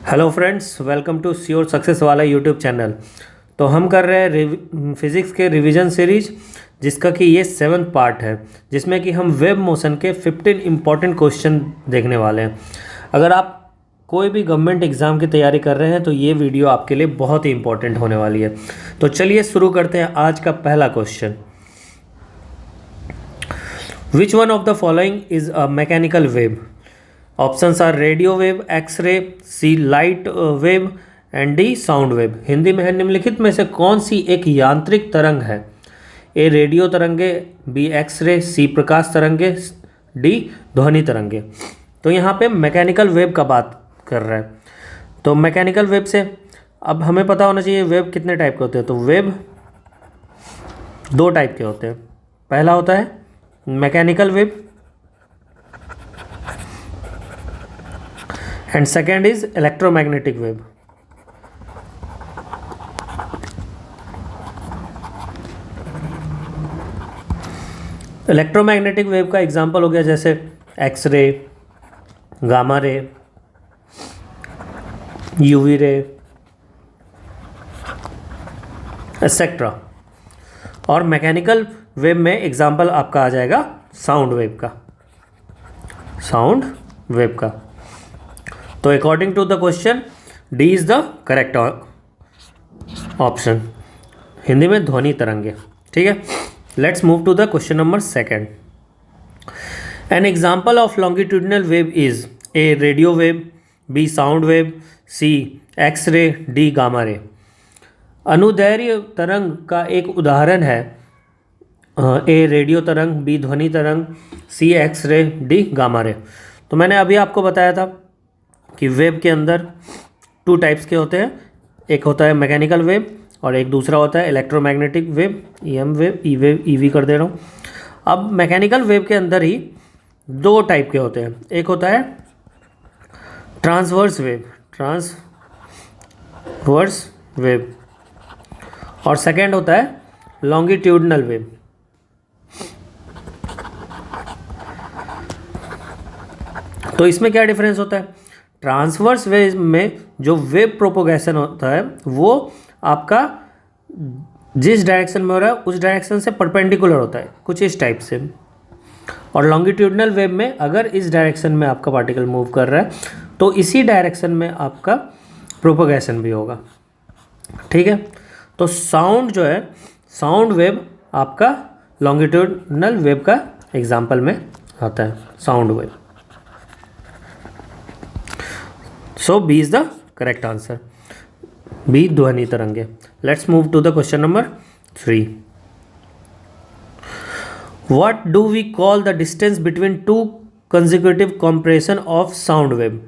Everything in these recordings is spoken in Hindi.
Hello friends, welcome to sure success वाला यूट्यूब चैनल। तो हम कर रहे हैं फिज़िक्स के रिवीजन सीरीज, जिसका कि ये 7th पार्ट है, जिसमें कि हम वेव मोशन के 15 इम्पॉर्टेंट क्वेश्चन देखने वाले हैं। अगर आप कोई भी गवर्नमेंट एग्ज़ाम की तैयारी कर रहे हैं तो ये वीडियो आपके लिए बहुत ही इंपॉर्टेंट होने वाली है। तो चलिए शुरू करते हैं आज का पहला question. Which one of the following is a mechanical wave? Options are radio wave, X ray, C light wave and D sound wave. Hindi में है, निम्नलिखित में से कौन सी एक यांत्रिक तरंग है? ए रेडियो तरंगे, बी एक्स रे, सी प्रकाश तरंगे, डी ध्वनि तरंगे। तो यहाँ पे मैकेनिकल वेव का बात कर रहा है। तो मैकेनिकल वेव से अब हमें पता होना चाहिए वेव कितने टाइप के होते हैं। तो वेव दो टाइप के होते हैं। पहला होता है mechanical wave and second is electromagnetic wave। Electromagnetic wave का एग्जांपल हो गया जैसे X ray, gamma ray, UV ray etcetera. और मैकेनिकल वेव में एग्जांपल आपका आ जाएगा साउंड वेव का। साउंड वेव का तो according to the question D is the correct option. Hindi में ध्वनि तरंगे। ठीक है, let's move to the question number 2। An example of longitudinal wave is A radio wave, B sound wave, C X ray, D gamma ray. अनुदैर्घ्य तरंग का एक उदाहरण है ए रेडियो तरंग, बी ध्वनि तरंग, C X ray, D gamma ray. तो मैंने अभी आपको बताया था कि वेव के अंदर 2 टाइप्स के होते हैं। एक होता है मैकेनिकल वेव और एक दूसरा होता है इलेक्ट्रोमैग्नेटिक वेव, ईएम वेव, ई वेव, ईवी कर दे रहा हूँ। अब मैकेनिकल वेव के अंदर ही 2 टाइप के होते हैं। एक होता है ट्रांसवर्स वेव, और सेकेंड होता है लॉन्गिट्यूडनल वेव। तो इसमें क्या डिफरेंस होता है? ट्रांसवर्स वेव में जो वेव प्रोपोगेशन होता है वो आपका जिस डायरेक्शन में हो रहा है उस डायरेक्शन से परपेंडिकुलर होता है, कुछ इस टाइप से। और लॉन्गिट्यूडनल वेव में अगर इस डायरेक्शन में आपका पार्टिकल मूव कर रहा है तो इसी डायरेक्शन में आपका प्रोपोगेशन भी होगा। ठीक है, तो साउंड जो है, साउंड वेव आपका लॉन्गिट्यूडनल वेव का एग्जाम्पल में आता है, sound wave. So B is the correct answer. B ध्वनि तरंगे। Let's move to the question number 3. What do we call the distance between 2 consecutive compression of sound wave?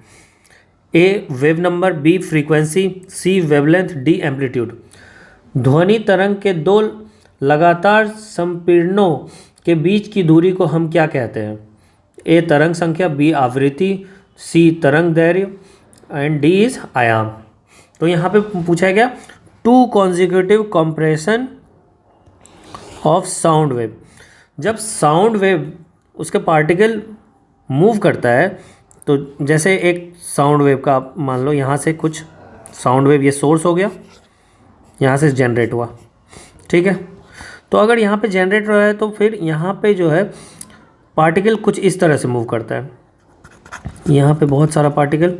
A wave number, B frequency, C wavelength, D amplitude। ध्वनि तरंग के 2 लगातार संपीड़नों के बीच की दूरी को हम क्या कहते हैं? A तरंग संख्या, B आवृत्ति, C तरंग दैर्घ्य एंड डी इज आयाम। तो यहाँ पे पूछा गया 2 consecutive compression of sound wave. जब साउंड वेव उसके पार्टिकल मूव करता है तो जैसे एक साउंड वेव का मान लो यहाँ से कुछ साउंड वेव, ये सोर्स हो गया, यहाँ से जनरेट हुआ। ठीक है, तो अगर यहाँ पे जनरेट हो रहा है तो फिर यहाँ पे जो है पार्टिकल कुछ इस तरह से मूव करता है। यहाँ पे बहुत सारा पार्टिकल,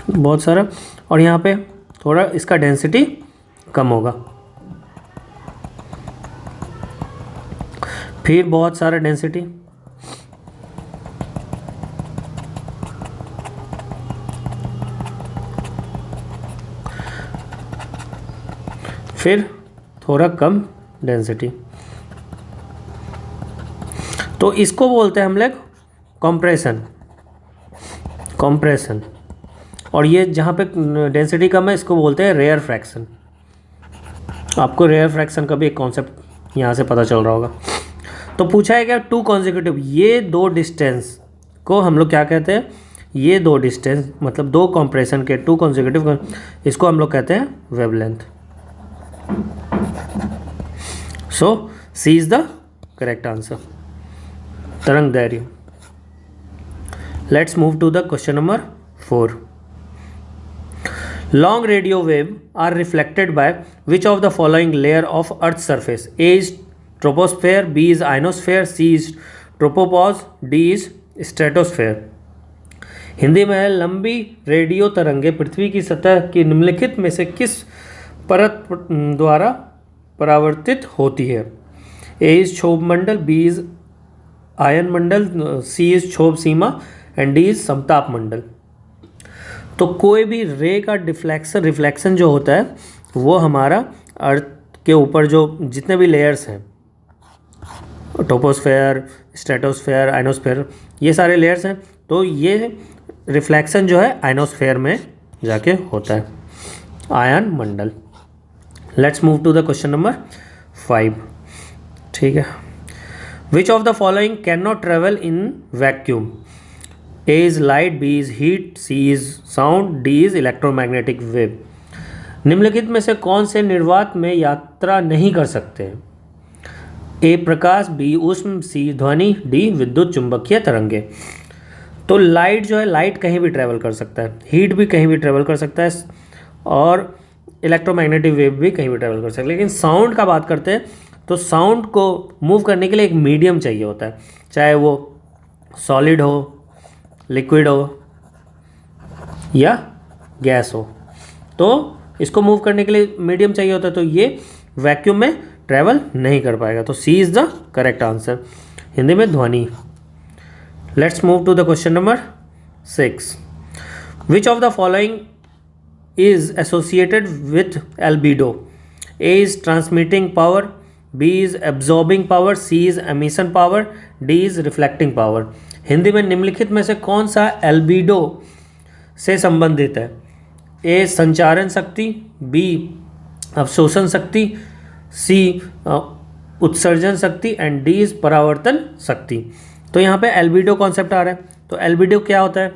बहुत सारा, और यहाँ पे थोड़ा इसका डेंसिटी कम होगा, फिर बहुत सारा डेंसिटी, फिर थोड़ा कम डेंसिटी। तो इसको बोलते हैं हम लोग कॉम्प्रेशन। और ये जहाँ पे डेंसिटी कम है इसको बोलते हैं रेयर फ्रैक्शन। आपको रेयर फ्रैक्शन का भी एक कॉन्सेप्ट यहाँ से पता चल रहा होगा। तो पूछा है क्या 2 कॉन्जिक्यूटिव, ये 2 डिस्टेंस को हम लोग क्या कहते हैं? ये 2 डिस्टेंस मतलब 2 कॉम्प्रेशन के 2 कॉन्जिक्यूटिव, इसको हम लोग कहते हैं wavelength. So C is the correct answer. तरंग दैर्घ्य। Let's move to the question number 4. Long radio wave are reflected by which of the following layer of Earth's surface? A is troposphere, B is ionosphere, C is tropopause, D is stratosphere. Hindi में है, लंबी रेडियो तरंगे पृथ्वी की सतह की निम्नलिखित में से किस परत द्वारा परावर्तित होती है? A is क्षोभ मंडल, B is ion Mandal, C is क्षोभ सीमा एंड D is समताप मंडल. तो कोई भी रे का रिफ्लेक्शन जो होता है वो हमारा अर्थ के ऊपर जो जितने भी लेयर्स हैं, टोपोस्फेयर, स्ट्रेटोस्फेयर, आयनोस्फेयर, ये सारे लेयर्स हैं, तो ये रिफ्लेक्शन जो है आयनोस्फेयर में जाके होता है, आयन मंडल. Let's move to the question number 5. ठीक है. Which of the following can not travel in vacuum? A is light, B is heat, C is sound, D is electromagnetic wave. निम्नलिखित में से कौन से निर्वात में यात्रा नहीं कर सकते हैं? A प्रकाश, B ऊष्म, C ध्वनि, D विद्युत चुंबकीय तरंगे. तो लाइट जो है, लाइट कहीं भी ट्रेवल कर सकता है, हीट भी कहीं भी ट्रेवल कर सकता है और इलेक्ट्रोमैग्नेटिक वेव भी कहीं भी ट्रेवल कर सकता है. लेकिन साउंड का बात करते हैं तो साउंड को मूव करने के लिए एक मीडियम चाहिए होता है, चाहे वो सॉलिड हो, लिक्विड हो या गैस हो. तो इसको मूव करने के लिए मीडियम चाहिए होता है, तो ये वैक्यूम में ट्रैवल नहीं कर पाएगा. तो C is the correct answer. Hindi में ध्वनि. Let's move to the question number 6. Which of the following is associated with albedo? A is transmitting power, B is absorbing power, C is emission power, D is reflecting power. Hindi में निम्नलिखित में से कौन सा एल्बिडो से संबंधित है? ए संचारण शक्ति, बी अवशोषण शक्ति, सी उत्सर्जन शक्ति एंड डी इज परावर्तन शक्ति. तो यहाँ पे एल्बिडो कॉन्सेप्ट आ रहा है. तो एल्बिडो क्या होता है?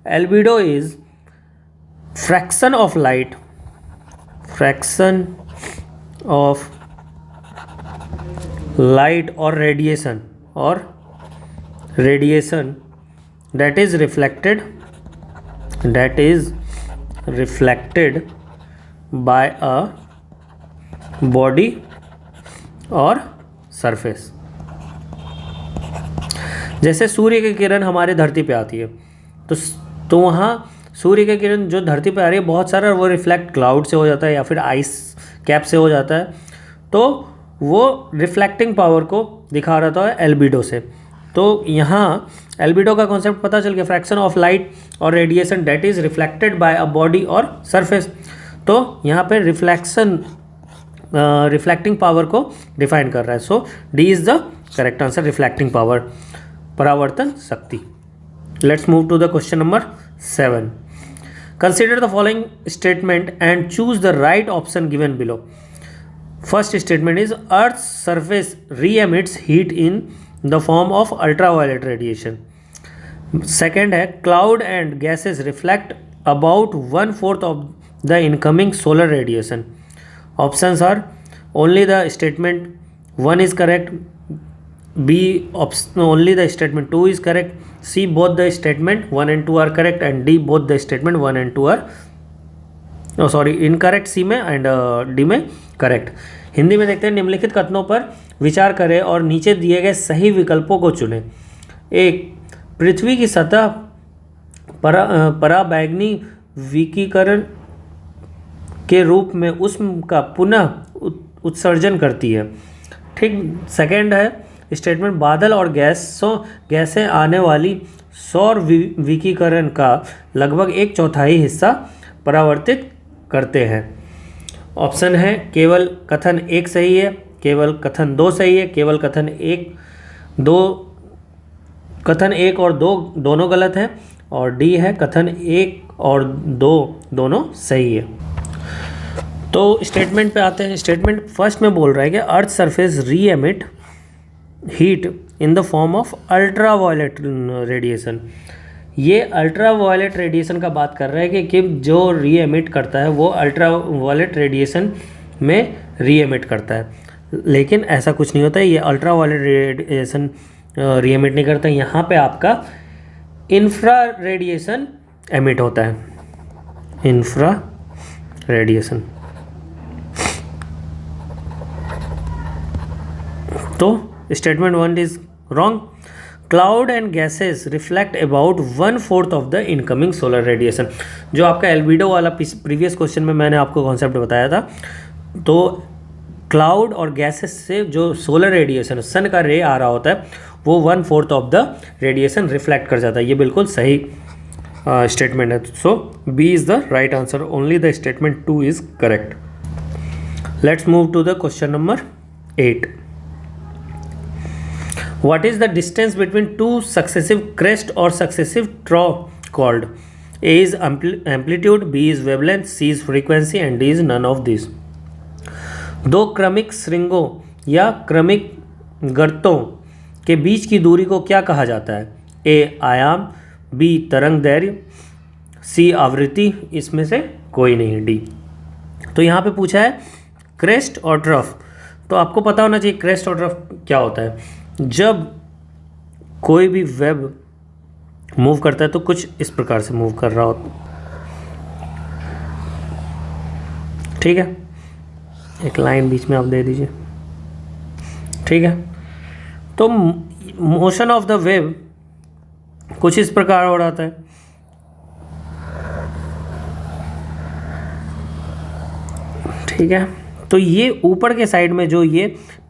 Albedo is fraction of light, fraction of light और radiation that is reflected by a body और surface. जैसे सूर्य की किरण हमारे धरती पे आती है तो वहाँ सूर्य की किरण जो धरती पे आ रही है बहुत सारा, वो रिफ्लेक्ट क्लाउड से हो जाता है या फिर आइस कैप से हो जाता है, तो वो रिफ्लेक्टिंग पावर को दिखा रहा है एल्बिडो से. तो यहाँ एल्बिडो का कॉन्सेप्ट पता चल गया, फ्रैक्शन ऑफ लाइट और radiation that is reflected by a body और सरफेस. तो यहाँ पे रिफ्लेक्टिंग पावर को डिफाइन कर रहा है. So D is the correct answer, reflecting power, परावर्तन शक्ति. Let's move to the question number 7. Consider the following statement and choose the right option given below. First statement is earth surface re emits heat in the form of ultraviolet radiation. Second है cloud and gases reflect about 1/4 of the incoming solar radiation. Options are only the statement 1 is correct, B only the statement 2 is correct, C both the statement 1 and 2 are correct and D both the statement 1 and 2 are incorrect. C में and D में correct. हिंदी में देखते हैं, निम्नलिखित कथनों पर विचार करें और नीचे दिए गए सही विकल्पों को चुनें. 1. पृथ्वी की सतह पराबैंगनी विकिरण के रूप में ऊष्मा का पुनः उत्सर्जन करती है. ठीक. सेकंड है स्टेटमेंट बादल और गैसें आने वाली सौर विकिरण का लगभग 1/4 हिस्सा परावर्तित करते हैं. ऑप्शन है केवल कथन 1 सही है, केवल कथन 2 सही है, केवल कथन 1 और 2 दोनों गलत हैं और डी है कथन 1 और 2 दोनों सही है. तो स्टेटमेंट पे आते हैं. स्टेटमेंट फर्स्ट में बोल रहा है कि अर्थ सरफेस री emit heat in the form of ultraviolet radiation. ये अल्ट्रावायलेट रेडिएशन का बात कर रहा है कि जो री एमिट करता है वो अल्ट्रावायलेट रेडिएशन में री एमिट करता है, लेकिन ऐसा कुछ नहीं होता है. ये अल्ट्रावायलेट रेडिएशन री एमिट नहीं करता, यहाँ पे आपका इंफ्रा रेडिएशन एमिट होता है, इंफ्रा रेडिएशन। तो statement 1 is wrong. Cloud and gases reflect about 1/4 of the incoming solar radiation. जो आपका एल्बिडो वाला प्रीवियस क्वेश्चन में मैंने आपको कॉन्सेप्ट बताया था, तो क्लाउड और गैसेस से जो सोलर रेडिएशन सन का रे आ रहा होता है वो 1/4 ऑफ द रेडिएशन रिफ्लेक्ट कर जाता है। ये बिल्कुल सही स्टेटमेंट है। So B is the right answer, only the statement 2 is correct. Let's move to the question number 8। What is the distance between two successive crest or successive trough called? A is amplitude, B is wavelength, C is frequency and D is none of these. दो क्रमिक श्रृंगों या क्रमिक गर्तों के बीच की दूरी को क्या कहा जाता है? A आयाम, B तरंग दैर्घ्य, C आवृत्ति, इसमें से कोई नहीं है, D। तो यहाँ पे पूछा है क्रेस्ट और ट्रफ, तो आपको पता होना चाहिए क्रेस्ट और ट्रफ क्या होता है। जब कोई भी वेब मूव करता है तो कुछ इस प्रकार से मूव कर रहा होता, ठीक है, एक लाइन बीच में आप दे दीजिए, ठीक है। तो मोशन ऑफ द वेब कुछ इस प्रकार हो रहा है, ठीक है। तो ये ऊपर के साइड में जो ये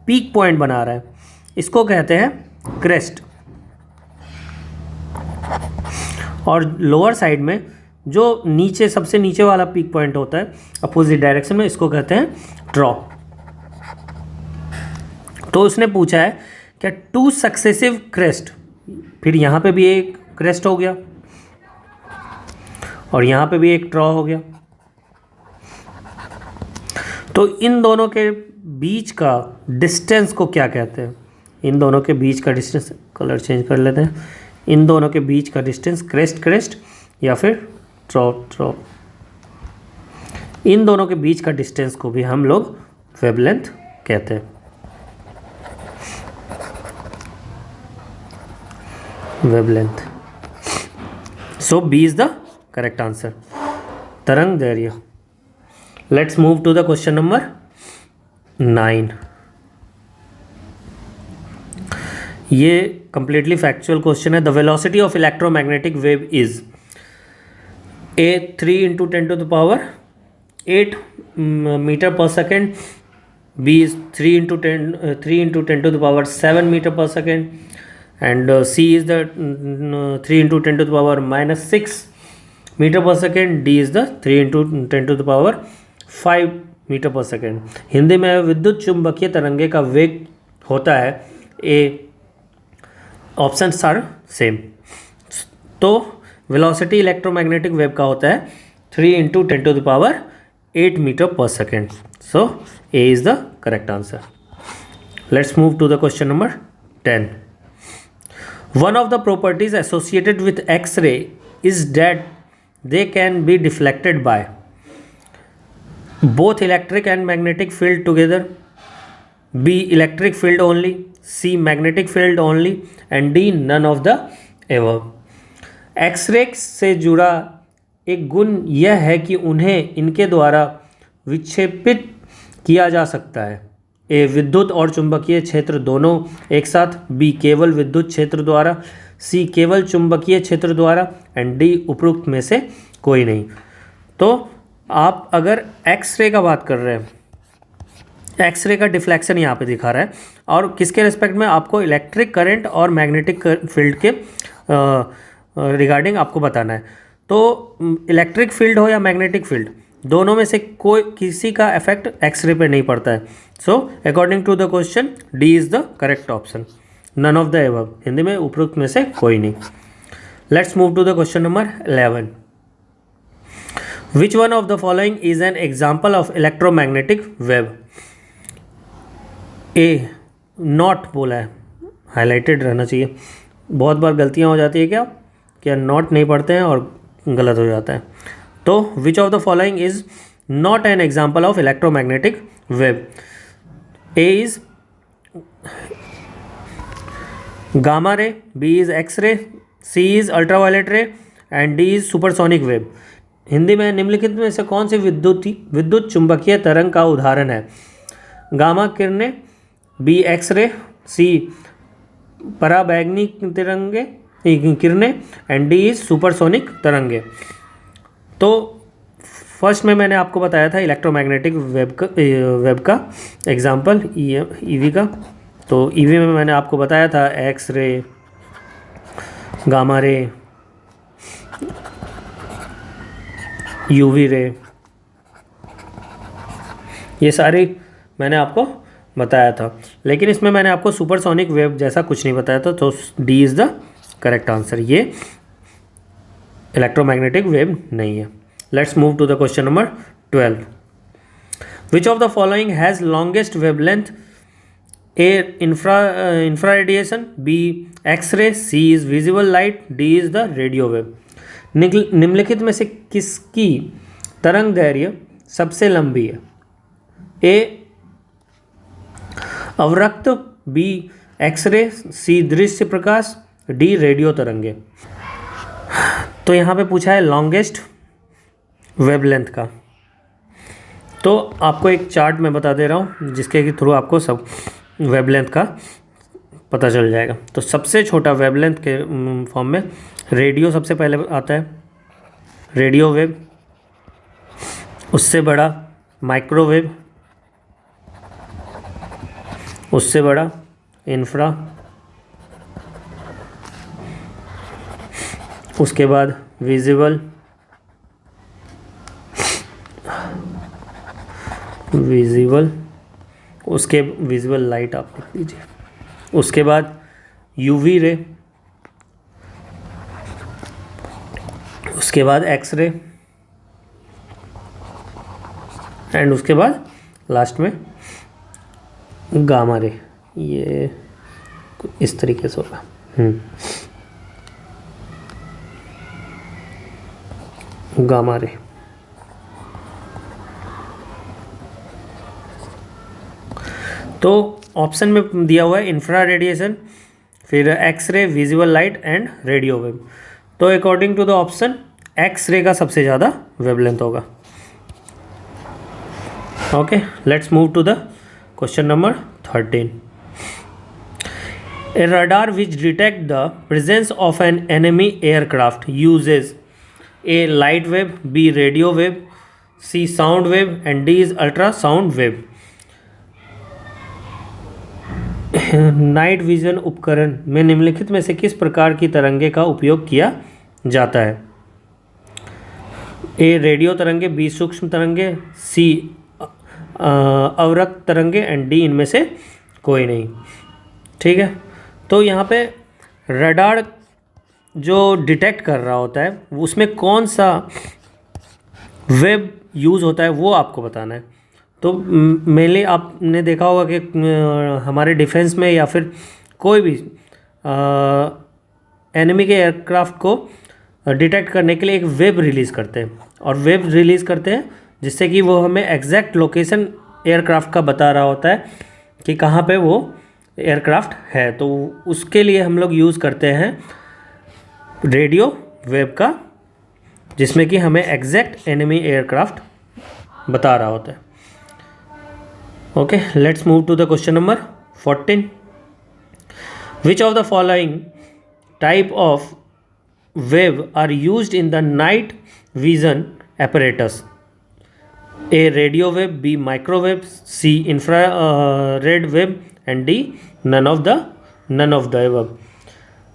पीक पॉइंट बना रहा है इसको कहते हैं क्रेस्ट, और लोअर साइड में जो नीचे सबसे नीचे वाला पीक पॉइंट होता है अपोजिट डायरेक्शन में, इसको कहते हैं ट्रॉप। तो उसने पूछा है क्या टू सक्सेसिव क्रेस्ट, फिर यहाँ पे भी एक क्रेस्ट हो गया और यहाँ पे भी एक ट्रॉ हो गया, तो इन दोनों के बीच का डिस्टेंस को क्या कहते हैं? इन दोनों के बीच का डिस्टेंस, कलर चेंज कर लेते हैं, इन दोनों के बीच का डिस्टेंस क्रेस्ट क्रेस्ट या फिर ट्रॉप ट्रॉप, इन दोनों के बीच का डिस्टेंस को भी हम लोग वेवलेंथ कहते हैं, wavelength. So B is the correct answer, तरंग दैर्घ्य। Let's move to the question number 9। ये कंप्लीटली फैक्चुअल क्वेश्चन है। The velocity of electromagnetic wave is A 3 × 10⁸ metre per second, B is 3 × 10⁷ metre per second, and C is the 3 × 10⁻⁻6 metre per second, D is the 3 × 10⁵ metre per second. Hindi में विद्युत चुंबकीय तरंगे का वेग होता है ए, ऑप्शंस आर सेम। तो वेलोसिटी इलेक्ट्रोमैग्नेटिक वेव का होता है 3 × 10⁸ metre per second. So A is the correct answer. Let's move to the question number 10। One of the properties associated with X ray is that they can be deflected by both electric and magnetic field together, B electric field only, C magnetic field only and D none of the above। X ray से जुड़ा एक गुण यह है कि उन्हें इनके द्वारा विक्षेपित किया जा सकता है, ए विद्युत और चुंबकीय क्षेत्र दोनों एक साथ, बी केवल विद्युत क्षेत्र द्वारा, सी केवल चुंबकीय क्षेत्र द्वारा एंड डी उपरोक्त में से कोई नहीं। तो आप अगर एक्सरे का बात कर रहे हैं, एक्सरे का डिफ्लेक्शन यहाँ पे दिखा रहा है और किसके रिस्पेक्ट में? आपको इलेक्ट्रिक करंट और मैग्नेटिक फील्ड के रिगार्डिंग आपको बताना है। तो इलेक्ट्रिक फील्ड हो या मैग्नेटिक फील्ड, दोनों में से कोई किसी का इफेक्ट एक्सरे पे नहीं पड़ता है। So according to the question D is the correct option, none of the above, Hindi में उपरोक्त में से कोई नहीं। Let's move to the question number 11। Which one of the following is an example of electromagnetic wave? A not बोला है, हाईलाइटेड रहना चाहिए। बहुत बार गलतियाँ हो जाती है क्या नॉट नहीं पढ़ते हैं और गलत हो जाता है। तो which of the following is not an example of electromagnetic wave? A is gamma ray, B is X ray, C is ultraviolet ray and D is supersonic wave. Hindi में निम्नलिखित में से कौन सी विद्युत चुंबकीय तरंग का उदाहरण है? गामा किरणें, बी एक्स रे, सी पराबैंगनी तरंगे किरणें एंड डी इज सुपरसोनिक तरंगे। तो फर्स्ट में मैंने आपको बताया था इलेक्ट्रोमैग्नेटिक वेब का एग्जांपल ईवी का। तो ईवी में मैंने आपको बताया था X ray, gamma ray, UV ray, ये सारी मैंने आपको बताया था। लेकिन इसमें मैंने आपको सुपरसोनिक वेव जैसा कुछ नहीं बताया था, तो D is the correct answer. ये इलेक्ट्रोमैग्नेटिक वेव नहीं है। Let's move to the question number 12। Which of the following has longest wavelength? A infra radiation, B X ray, C is visible light, D is the radio wave. निम्नलिखित में से किसकी तरंग दैर्घ्य सबसे लंबी है? ए अवरक्त, बी एक्सरे, सी दृश्य प्रकाश, डी रेडियो तरंगे। तो यहाँ पे पूछा है लॉन्गेस्ट वेवलेंथ का। तो आपको एक चार्ट मैं बता दे रहा हूँ जिसके थ्रू आपको सब वेवलेंथ का पता चल जाएगा। तो सबसे छोटा वेवलेंथ के फॉर्म में रेडियो सबसे पहले आता है, रेडियो वेव। उससे बड़ा माइक्रोवेव, उससे बड़ा इंफ्रा, उसके बाद विजिबल, उसके विजिबल लाइट आप लिख लीजिए, उसके बाद यूवी रे, उसके बाद एक्स रे एंड उसके बाद लास्ट में गामा रे। ये इस तरीके से होगा। Gamma ray. तो ऑप्शन में दिया हुआ है इंफ्रा रेडिएशन, फिर X ray, visible light and radio wave. तो according to the option X ray का सबसे ज़्यादा वेवलेंथ होगा। Okay, let's move to the question number 13। A radar which detect the presence of an enemy aircraft uses A light wave, B radio wave, C sound wave and D is ultrasound wave। Night vision उपकरण में निम्नलिखित में से किस प्रकार की तरंगे का उपयोग किया जाता है? ए रेडियो तरंगे, बी सूक्ष्म तरंगे, सी अवरक्त तरंगे एंड डी इनमें से कोई नहीं। ठीक है, तो यहाँ पे रडार जो डिटेक्ट कर रहा होता है उसमें कौन सा वेव यूज़ होता है वो आपको बताना है। तो मेनली आपने देखा होगा कि हमारे डिफेंस में या फिर कोई भी एनिमी के एयरक्राफ्ट को डिटेक्ट करने के लिए एक वेव रिलीज़ करते हैं, और वेव रिलीज़ करते हैं जिससे कि वो हमें एग्जैक्ट लोकेशन एयरक्राफ्ट का बता रहा होता है कि कहाँ पे वो एयरक्राफ्ट है। तो उसके लिए हम लोग यूज़ करते हैं रेडियो वेव का, जिसमें कि हमें एग्जैक्ट एनिमी एयरक्राफ्ट बता रहा होता है। Okay, let's move to the question number 14। Which of the following type of wave are used in the night vision apparatus? A radio wave, B microwave, C infrared wave and D none of the above।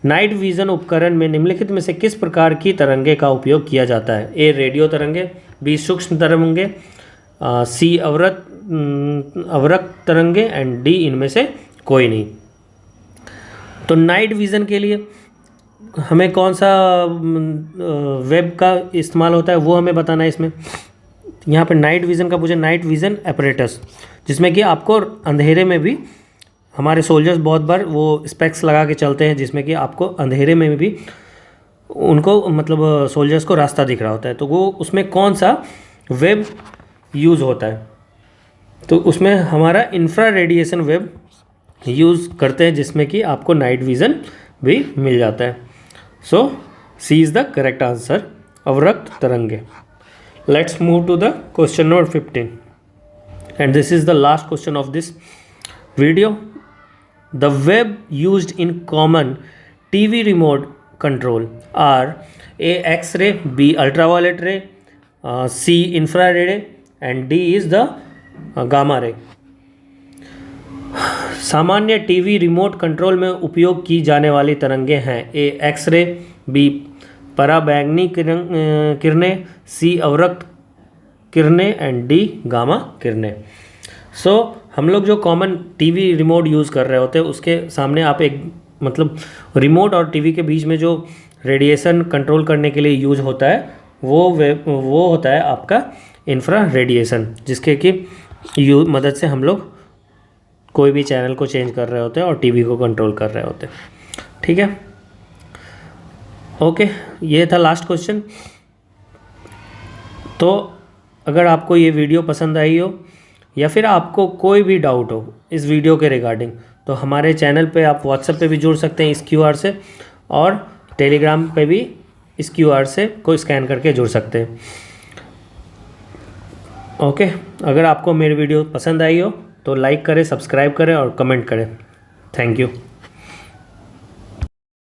Night vision उपकरण में निम्नलिखित में से किस प्रकार की तरंगे का उपयोग किया जाता है? ए रेडियो तरंगे, बी सूक्ष्म तरंगे, सी अवरक्त तरंगे एंड डी इनमें से कोई नहीं। तो नाइट विजन के लिए हमें कौन सा वेब का इस्तेमाल होता है वो हमें बताना है। इसमें यहाँ पे नाइट विज़न का पूछे, नाइट विज़न एपरेटस, जिसमें कि आपको अंधेरे में भी, हमारे सोल्जर्स बहुत बार वो स्पेक्स लगा के चलते हैं जिसमें कि आपको अंधेरे में भी उनको मतलब सोल्जर्स को रास्ता दिख रहा होता है। तो वो उसमें कौन सा वेब यूज़ होता है? तो उसमें हमारा इंफ्रा रेडिएशन वेब यूज़ करते हैं जिसमें कि आपको नाइट विज़न भी मिल जाता है। So C is the correct answer, अवरक्त तरंगे। Let's move to the question number 15 and this is the last question of this video. The web used in common TV remote control are A X-ray, B ultraviolet ray, C infrared ray and D is the gamma ray. सामान्य टीवी रिमोट कंट्रोल में उपयोग की जाने वाली तरंगे हैं ए एक्स-रे, बी पराबैंगनी किरणें, सी अवरक्त किरणें एंड डी गामा किरणें। सो हम लोग जो कॉमन टीवी रिमोट यूज़ कर रहे होते हैं उसके सामने आप एक मतलब रिमोट और टीवी के बीच में जो रेडिएशन कंट्रोल करने के लिए यूज होता है वो होता है आपका इंफ्रा रेडिएशन, जिसके की मदद से हम लोग कोई भी चैनल को चेंज कर रहे होते हैं और टीवी को कंट्रोल कर रहे होते हैं। ठीक है, ओके, ये था लास्ट क्वेश्चन। तो अगर आपको ये वीडियो पसंद आई हो या फिर आपको कोई भी डाउट हो इस वीडियो के रिगार्डिंग, तो हमारे चैनल पे आप व्हाट्सएप पे भी जुड़ सकते हैं इस QR से, और टेलीग्राम पे भी इस QR से कोई स्कैन करके जुड़ सकते हैं। ओके, अगर आपको मेरी वीडियो पसंद आई हो तो लाइक करें, सब्सक्राइब करें और कमेंट करें। Thank you.